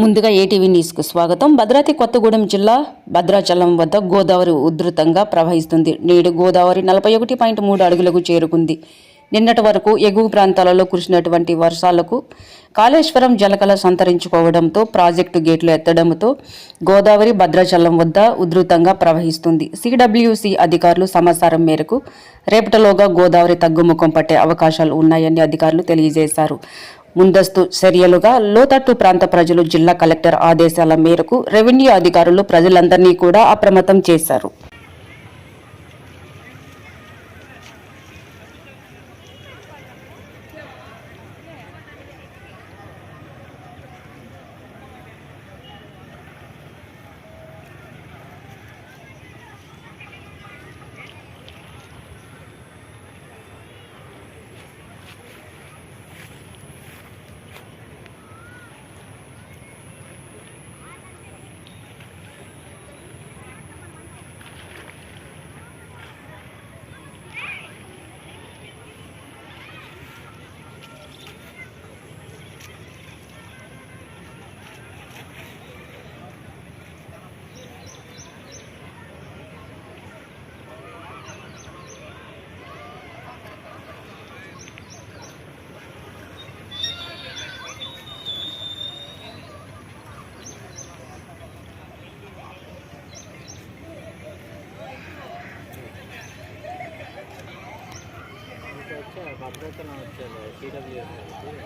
ముందుగా ఏటీవీ న్యూస్కు స్వాగతం. భద్రాద్రి కొత్తగూడెం జిల్లా భద్రాచలం వద్ద గోదావరి ఉధృతంగా ప్రవహిస్తుంది. నేడు గోదావరి 41.3 అడుగులకు చేరుకుంది. నిన్నటి వరకు ఎగువ ప్రాంతాలలో కురిసినటువంటి వర్షాలకు కాళేశ్వరం జలకళ సంతరించుకోవడంతో ప్రాజెక్టు గేట్లు ఎత్తడంతో గోదావరి భద్రాచలం వద్ద ఉధృతంగా ప్రవహిస్తుంది. సిడబ్ల్యూసి అధికారులు సమాచారం మేరకు రేపటిలోగా గోదావరి తగ్గుముఖం పట్టే అవకాశాలు ఉన్నాయని అధికారులు తెలియజేశారు. ముందస్తు చర్యలుగా లోతట్టు ప్రాంత ప్రజలు జిల్లా కలెక్టర్ ఆదేశాల మేరకు రెవెన్యూ అధికారులు ప్రజలందరినీ కూడా అప్రమత్తం చేశారు. భద్రాచలం వచ్చేది సిడబ్ల్యూఎస్